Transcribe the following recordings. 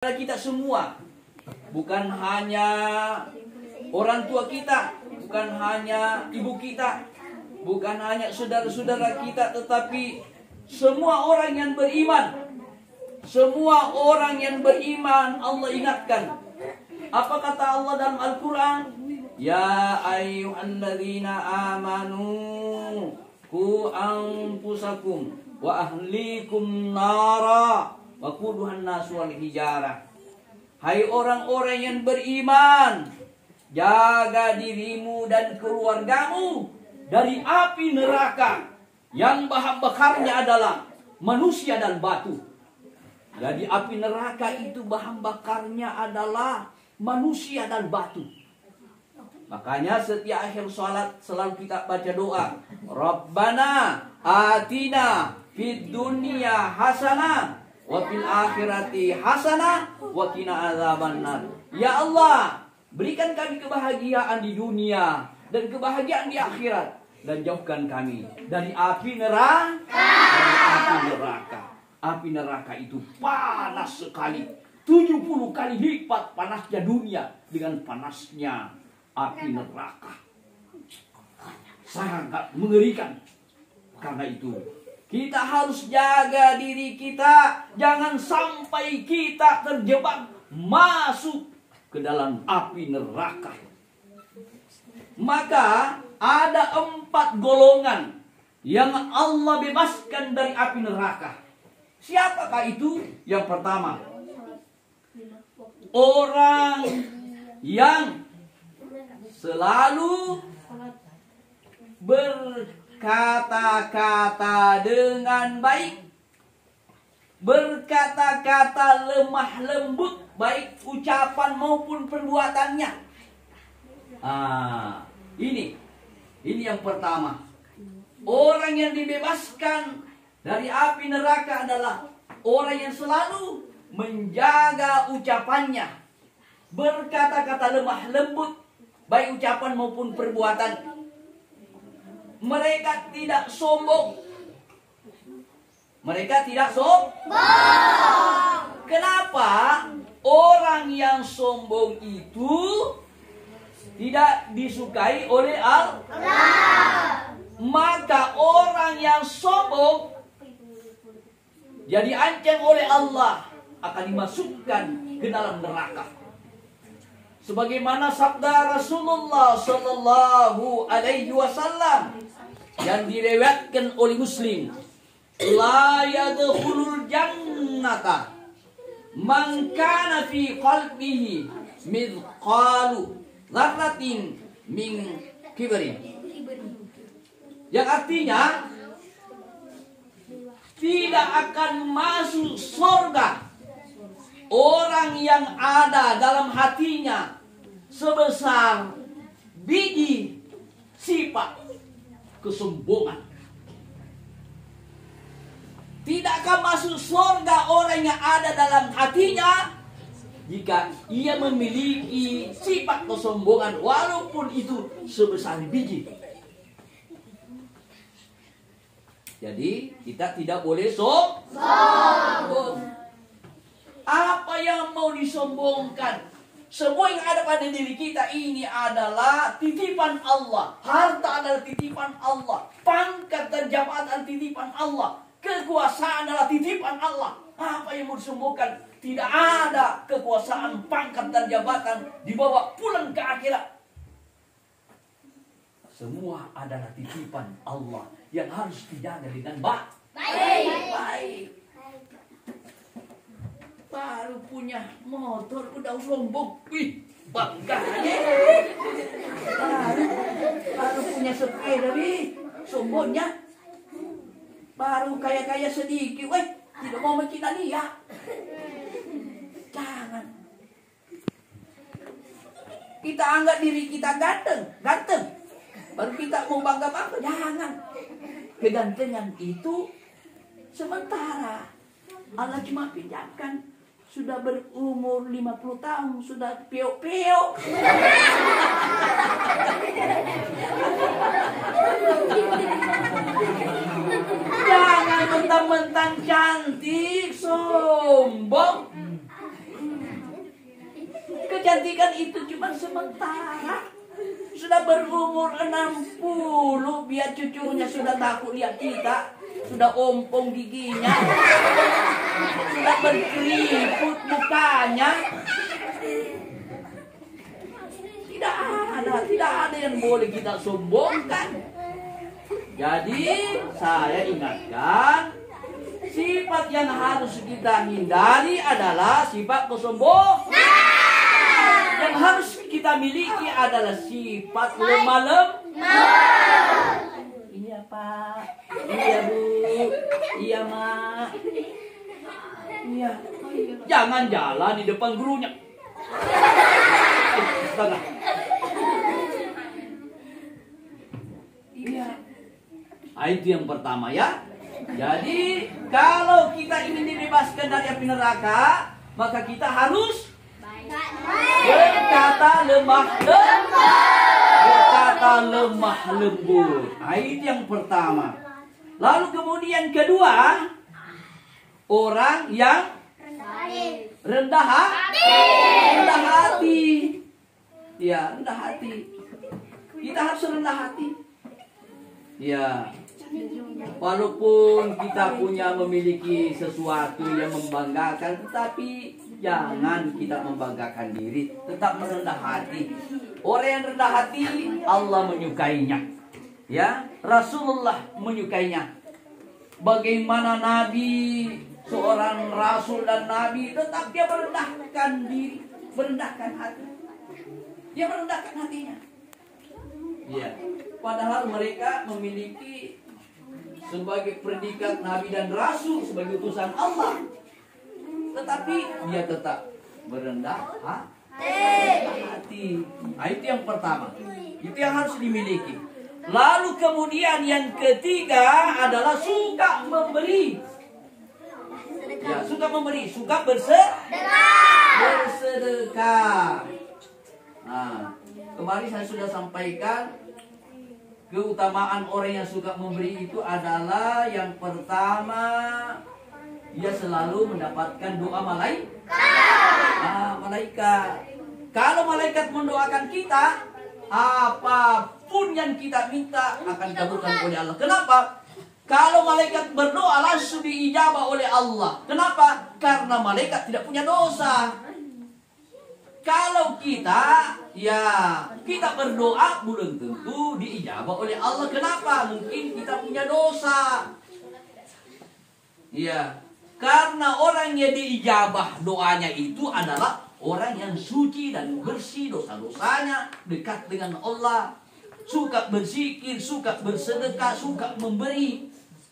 kita semua, bukan hanya orang tua kita, bukan hanya ibu kita, bukan hanya saudara-saudara kita, tetapi semua orang yang beriman. Semua orang yang beriman Allah ingatkan. Apa kata Allah dalam Al-Quran? Ya ayyuhalladzina amanu qu anfusakum wa ahlikum nara waquduhan nasu wal hijarah. Hai orang-orang yang beriman, jaga dirimu dan keluargamu dari api neraka yang bahan bakarnya adalah manusia dan batu. Jadi api neraka itu bahan bakarnya adalah manusia dan batu. Makanya setiap akhir sholat selalu kita baca doa, Rabbana atina fid dunya hasanah wa fil akhirati hasanah wa qina adzabannar. Ya Allah, berikan kami kebahagiaan di dunia dan kebahagiaan di akhirat, dan jauhkan kami dari api neraka. Api neraka itu panas sekali, 70 kali lipat panasnya dunia dengan panasnya api neraka. Sangat mengerikan. Karena itu kita harus jaga diri kita, jangan sampai kita terjebak masuk ke dalam api neraka. Maka ada 4 golongan yang Allah bebaskan dari api neraka. Siapakah itu? Yang pertama, orang yang selalu berkata-kata dengan baik, berkata-kata lemah lembut, baik ucapan maupun perbuatannya. Ini yang pertama. Orang yang dibebaskan dari api neraka adalah orang yang selalu menjaga ucapannya, berkata-kata lemah lembut, baik ucapan maupun perbuatan. Mereka tidak sombong. Mereka tidak sombong. Kenapa? Orang yang sombong itu tidak disukai oleh Allah. Maka orang yang sombong jadi ancam oleh Allah, akan dimasukkan ke dalam neraka. Sebagaimana sabda Rasulullah sallallahu alaihi wasallam yang diriwayatkan oleh Muslim, la yadkhulul jannata man kana fi qalbihi mithqalu dzarratin min kibrin. Yang artinya tidak akan masuk surga orang yang ada dalam hatinya sebesar biji sifat kesombongan. Tidak akan masuk surga orang yang ada dalam hatinya jika ia memiliki sifat kesombongan, walaupun itu sebesar biji. Jadi kita tidak boleh sombong. Apa yang mau disombongkan? Semua yang ada pada diri kita ini adalah titipan Allah. Harta adalah titipan Allah. Pangkat dan jabatan titipan Allah. Kekuasaan adalah titipan Allah. Apa yang mau disombongkan? Tidak ada kekuasaan, pangkat dan jabatan dibawa pulang ke akhirat. Semua adalah titipan Allah yang harus dijaga dengan baik. Baru punya motor udah sombong, wih, bangganya. Baru punya sepeda, wih, sombongnya. Baru kaya-kaya sedikit, wih, tidak mau kita lihat. Jangan. Kita anggap diri kita ganteng. Baru kita mau bangga-bangga, jangan. Kegantengan itu sementara. Allah cuma pinjamkan. Sudah berumur 50 tahun, sudah peo-peo. Jangan mentang-mentang cantik, sombong. kecantikan itu cuma sementara. Sudah berumur 60, biar cucunya sudah takut lihat kita, sudah ompong giginya, sudah berkeriput mukanya. Tidak ada yang boleh kita sombongkan. Jadi saya ingatkan, sifat yang harus kita hindari adalah sifat kesombongan. Yang harus kita miliki adalah sifat lemah lembut. Iya Pak, iya Bu, iya Mak, iya. Jangan jalan di depan gurunya. Iya. Nah, itu yang pertama ya. Jadi kalau kita ingin dibebaskan dari api neraka, maka kita harus berkata lemah lembut. Nah, itu yang pertama. Lalu kemudian kedua, orang yang rendah hati. Ya, rendah hati. Kita harus rendah hati. Ya. Walaupun kita memiliki sesuatu yang membanggakan, tetapi jangan kita membanggakan diri, tetap merendah hati. Orang yang rendah hati, Allah menyukainya. Ya, Rasulullah menyukainya. Bagaimana Nabi, seorang Rasul dan Nabi, tetap dia merendahkan diri, merendahkan hati. Dia merendahkan hatinya. Ya, padahal mereka memiliki sebagai predikat Nabi dan Rasul, sebagai utusan Allah, tetapi dia tetap merendah hati. Nah, itu yang pertama. Itu yang harus dimiliki. Lalu kemudian yang ketiga adalah suka memberi. Ya, suka memberi, suka bersedekah. Nah, kemarin saya sudah sampaikan keutamaan orang yang suka memberi itu adalah yang pertama, dia selalu mendapatkan doa malaikat. Kalau malaikat mendoakan kita, apapun yang kita minta akan dikabulkan oleh Allah. Kenapa? Kalau malaikat berdoa langsung diijabah oleh Allah. Kenapa? Karena malaikat tidak punya dosa. Kalau kita berdoa belum tentu diijabah oleh Allah. Kenapa? Mungkin kita punya dosa. Ya, karena orang yang diijabah doanya itu adalah orang yang suci dan bersih dosa-dosanya, dekat dengan Allah, suka berzikir, suka bersedekah, suka memberi.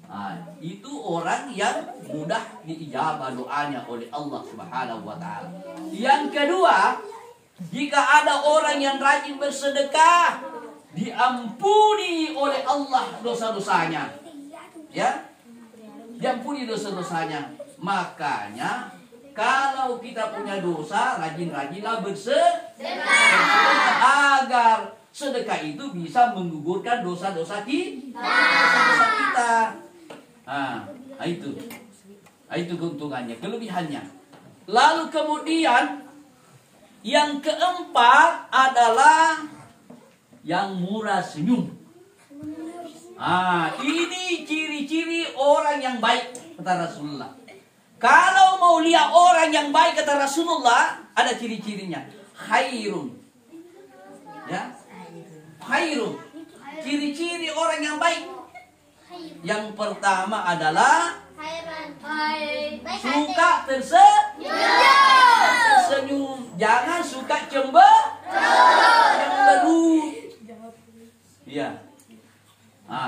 Nah, itu orang yang mudah diijabah doanya oleh Allah Subhanahu wa taala. Yang kedua, jika ada orang yang rajin bersedekah, diampuni oleh Allah dosa-dosanya. Ya? Diampuni dosa-dosanya. Makanya kalau kita punya dosa, rajin-rajinlah bersedekah agar sedekah itu bisa menggugurkan dosa-dosa kita. Nah, itu keuntungannya, kelebihannya. Lalu kemudian yang keempat adalah yang murah senyum. Ini ciri-ciri orang yang baik, kata Rasulullah. Kalau mau lihat orang yang baik, kata Rasulullah, ada ciri-cirinya. Khairun. Ya. Khairun. Ciri-ciri orang yang baik. Yang pertama adalah suka tersenyum. Jangan suka cemberut. Ya.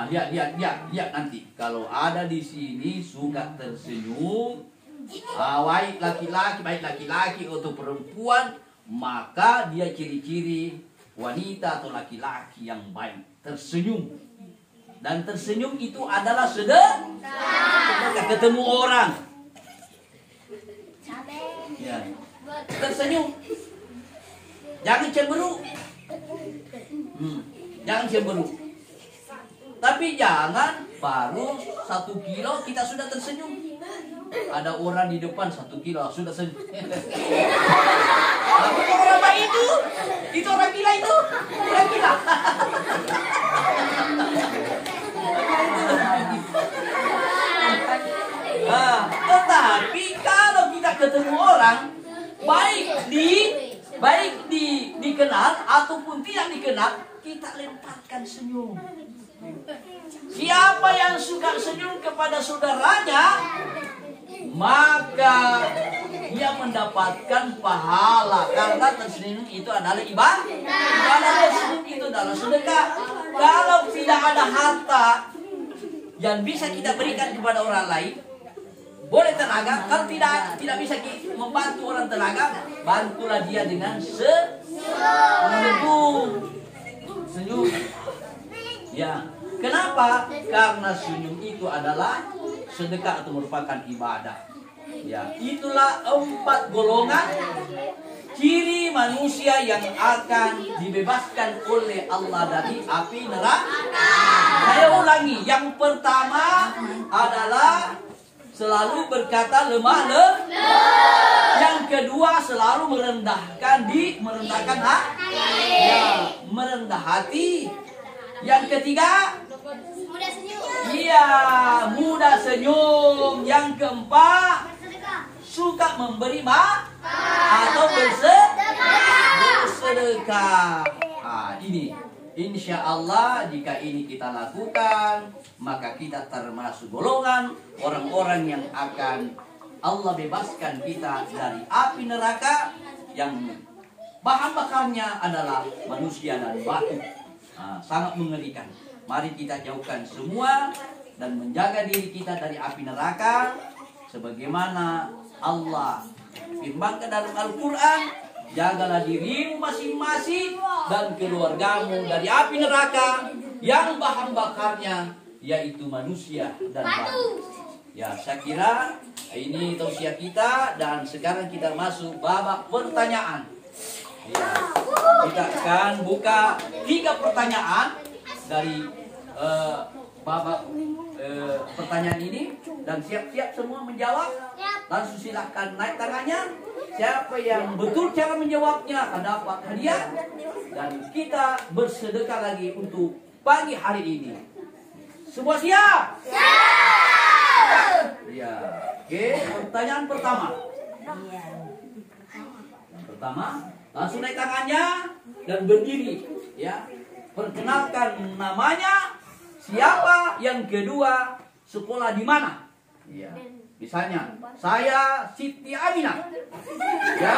Lihat nanti. Kalau ada di sini suka tersenyum, baik laki-laki atau perempuan, maka dia ciri-ciri wanita atau laki-laki yang baik, tersenyum. Dan tersenyum itu adalah sedekah. Ketemu orang, ya, tersenyum. Jangan cemberut. Jangan cemberut. Tapi jangan baru 1 kilo kita sudah tersenyum. Ada orang di depan 1 kilo sudah senyum. Orang baik baik dikenal ataupun tidak dikenal, kita lemparkan senyum. Siapa yang suka senyum kepada saudaranya, maka dia mendapatkan pahala, karena tersenyum itu adalah ibadah. Tersenyum itu adalah sedekah. Kalau tidak ada harta yang bisa kita berikan kepada orang lain, boleh tenaga. Kalau tidak bisa membantu orang tenaga, bantulah dia dengan senyum. Ya, kenapa? Karena senyum itu adalah sedekah atau merupakan ibadah. Ya, itulah 4 golongan ciri manusia yang akan dibebaskan oleh Allah dari api neraka. Saya ulangi, yang pertama adalah selalu berkata lemah Yang kedua selalu merendahkan merendah hati. Yang ketiga mudah senyum. Yang keempat suka memberi atau bersedekah. Ini insya Allah jika ini kita lakukan, maka kita termasuk golongan orang-orang yang akan Allah bebaskan kita dari api neraka yang bahan bakarnya adalah manusia dan batu. Sangat mengerikan. Mari kita jauhkan semua dan menjaga diri kita dari api neraka, sebagaimana Allah firmankan dalam Al-Quran, jagalah dirimu masing-masing dan keluargamu dari api neraka yang bahan bakarnya yaitu manusia dan batu. Ya, saya kira ini tausiah kita, dan sekarang kita masuk babak pertanyaan. Ya, kita akan buka 3 pertanyaan dari babak pertanyaan ini, dan siap-siap semua menjawab. Langsung silakan naik tangannya. Siapa yang betul cara menjawabnya akan dapat hadiah, dan kita bersedekah lagi untuk pagi hari ini. Semua siap? Ya. Oke, pertanyaan pertama. Langsung naik tangannya dan berdiri, ya. Perkenalkan namanya, siapa, yang kedua sekolah di mana. Ya. Misalnya, saya Siti Aminah. Ya.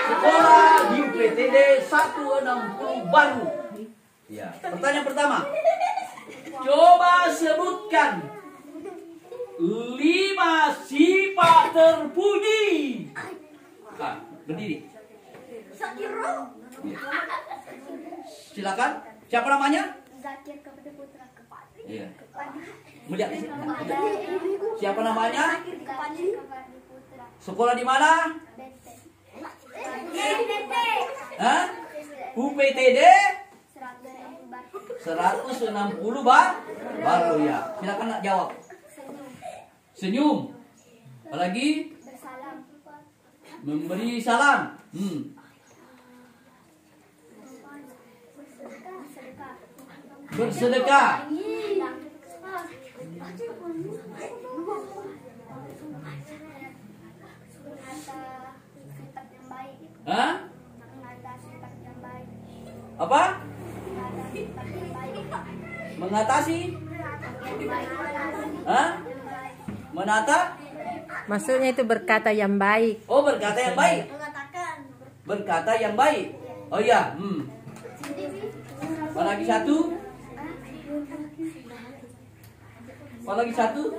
Sekolah di PTD 160 Baru. Ya. Pertanyaan pertama. Coba sebutkan 5 sifat terpuji. Berdiri. Ya. Silakan. Siapa namanya? Zakir kepada putra Kepadi. Iya. Melihat. Siapa namanya? Sekolah di mana? Hah? UPTD 160 Baru, ya. Silakan nak jawab. Senyum. Apalagi? Memberi salam. Bersedekah. Hah? Apa? Mengatasi? Hah? Menata? Maksudnya itu berkata yang baik. Oh, berkata yang baik. Berkata yang baik. Oh iya. Apalagi satu? Apalagi satu?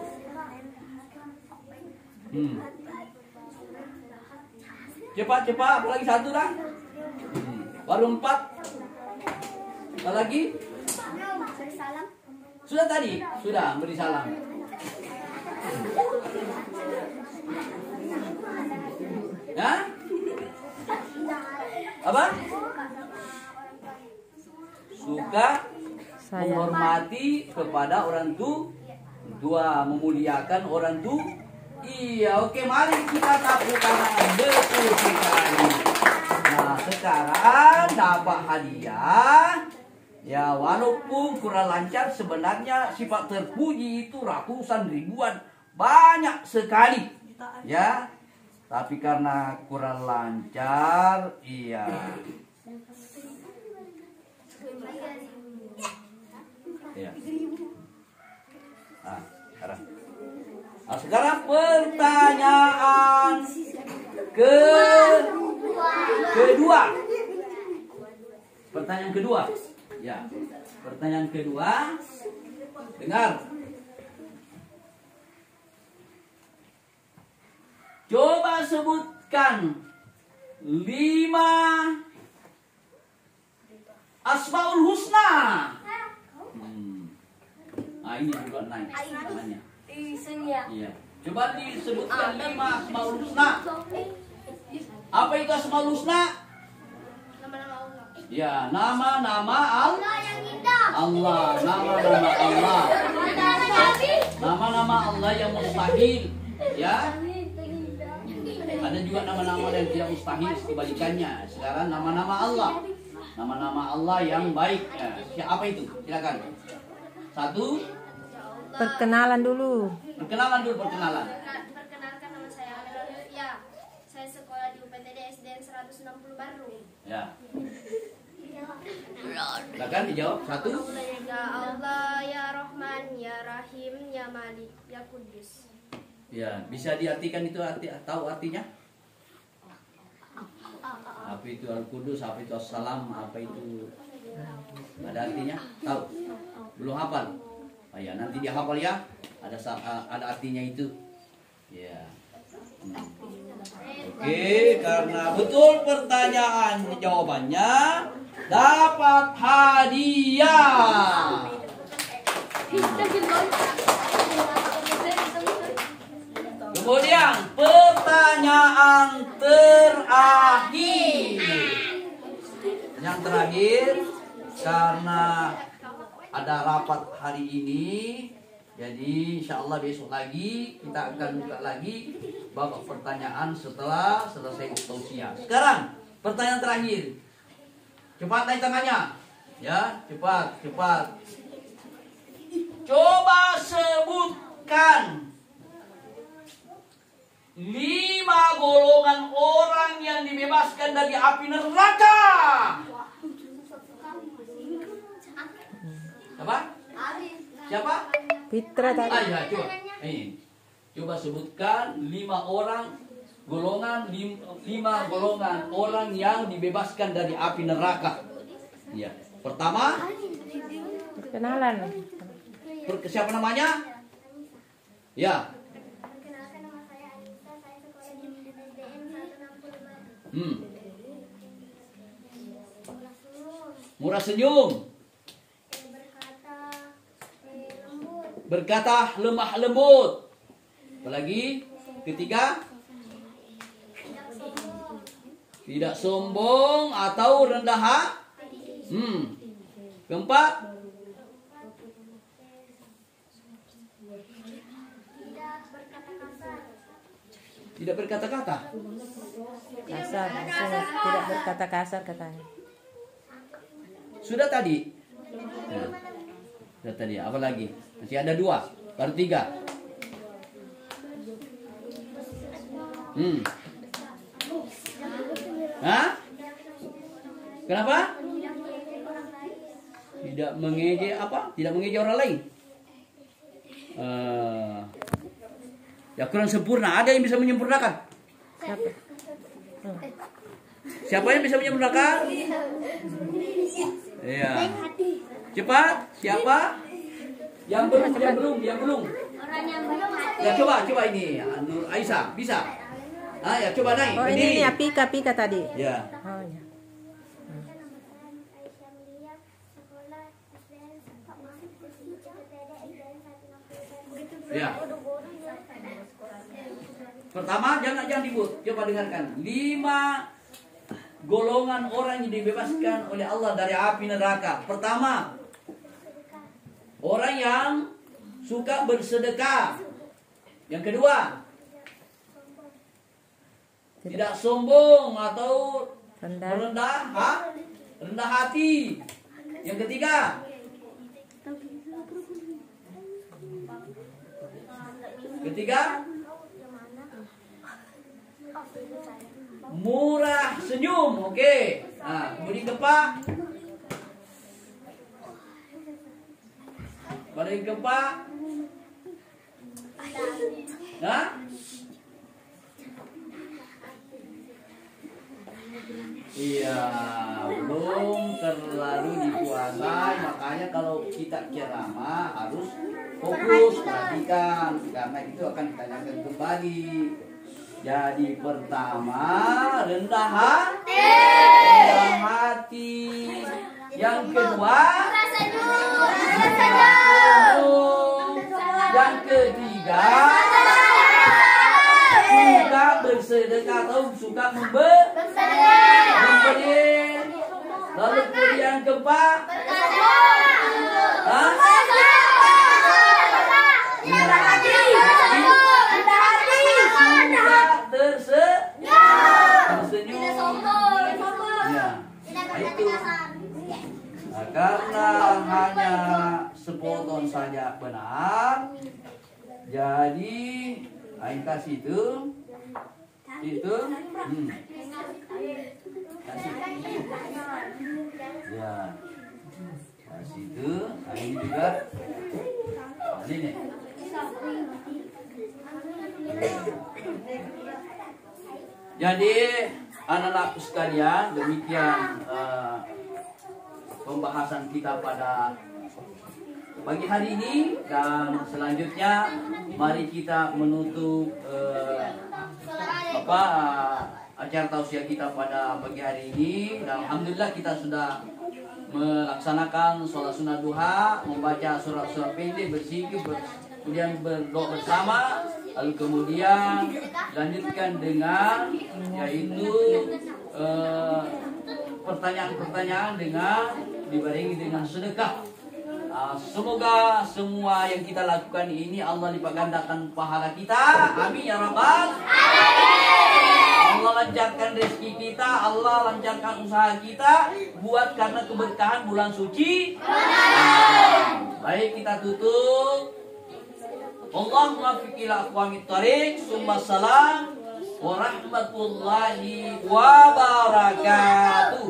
Cepat. Apalagi satu dah? Baru 4. Apalagi? Sudah tadi? Sudah beri salam. Ya? Apa? Suka menghormati kepada orang tua, memuliakan orang tua. Iya, oke, mari kita tepuk tangan betul sekali. Nah, sekarang dapat hadiah. Ya, walaupun kurang lancar, sebenarnya sifat terpuji itu ratusan ribuan, banyak sekali. Ya, Tapi karena kurang lancar, iya. Iya. Nah, sekarang. Nah, sekarang pertanyaan kedua. Pertanyaan kedua. Ya. Pertanyaan kedua. Dengar. Coba sebutkan 5 Asmaul Husna. Nah, ini juga naik namanya. Iya. Coba disebutkan 5 Asmaul Husna. Apa itu Asmaul Husna? Nama-nama Allah. Ya, nama-nama Allah yang indah. Allah, nama-nama Allah. Nama-nama Allah yang mustahil, ya. Ada juga nama-nama yang tidak mustahil kebalikannya. Sekarang nama-nama Allah. Nama-nama Allah yang baik. Ya. Siapa itu? Silakan. 1. Perkenalan dulu. Perkenalan dulu, perkenalan. Perkenalkan, nama saya Amelia. Ya, saya sekolah di UPTD SDN 160 Baru. Ya. Silakan dijawab. 1. Ya Allah, ya Rahman, ya Rahim, ya Malik, ya Kudus. Ya, bisa diartikan itu tahu artinya? Apa itu Al-Qudus, apa itu As-Salam, apa itu ada artinya? Tahu? Belum hafal? Oh ya, nanti dia hafal ya. Ada artinya itu. Ya. Oke, karena betul pertanyaan jawabannya dapat hadiah. Kemudian pertanyaan terakhir. Yang terakhir, karena ada rapat hari ini, jadi insya Allah besok lagi kita akan buka lagi babak pertanyaan setelah selesai tausiah. Sekarang pertanyaan terakhir. Cepat naik tangannya. Ya, cepat. Coba sebutkan 5 golongan orang yang dibebaskan dari api neraka. Siapa? Fitra tadi. Ya, coba. Coba sebutkan 5 golongan orang yang dibebaskan dari api neraka. Ya. Pertama, Perkenalan. siapa namanya? Ya. Perkenalkan, nama saya Anissa, saya sekolah di SDN 160 Baru. Murah senyum. Berkata lemah lembut. Apalagi? Ketiga, tidak sombong atau rendah hati. Keempat, tidak berkata-kata. Kasar. Maksudnya tidak berkata kasar katanya. Sudah tadi. Sudah tadi. Apa lagi? Masih ada 2. Baru 3. Hah? Kenapa? Tidak mengejek apa? Tidak mengejek orang lain. Ya kurang sempurna. Ada yang bisa menyempurnakan? Siapa? Siapa yang bisa menyempurnakan? Iya. Cepat. Siapa? Yang belum. Orang yang belum hati. Ya coba ini. Nur Aisyah bisa. Ya coba naik. Oh, ini Pika tadi. Ya. Oh, ya. Ya. Pertama, jangan dibut. Coba dengarkan. 5 golongan orang yang dibebaskan oleh Allah dari api neraka. Pertama, orang yang suka bersedekah. Yang kedua, tidak sombong atau rendah hati. Yang ketiga, Murah senyum, oke. Nah, kemudian keempat. Paling keempat. Nah, iya, belum terlalu dikuasai. Makanya kalau kita ceramah harus fokus, perhatikan, karena itu akan ditanyakan kembali. Jadi pertama, rendah hati. Yang kedua, yang ketiga, suka bersedekah atau suka memberi. Lalu kemudian keempat, tersenyum. Ya, itu. Nah, karena hanya sepotong saja benar, jadi Aing kasih itu, kasih, ya, kasih itu, Aing juga, ini. Jadi anak-anak sekalian, demikian pembahasan kita pada pagi hari ini, dan selanjutnya mari kita menutup acara tausiah kita pada pagi hari ini. Dan alhamdulillah kita sudah melaksanakan sholat sunnah duha, membaca surat-surat pendek, berzikir, kemudian berdoa bersama, lalu kemudian lanjutkan dengan yaitu pertanyaan-pertanyaan dengan dibarengi dengan sedekah. Semoga semua yang kita lakukan ini Allah lipat gandakan pahala kita. Amin ya rabbal alamin. Allah lancarkan rezeki kita, Allah lancarkan usaha kita, buat karena keberkahan bulan suci. Baik, kita tutup. Allahumma fiqil aqwamit thariq. Summa salam warahmatullahi wabarakatuh.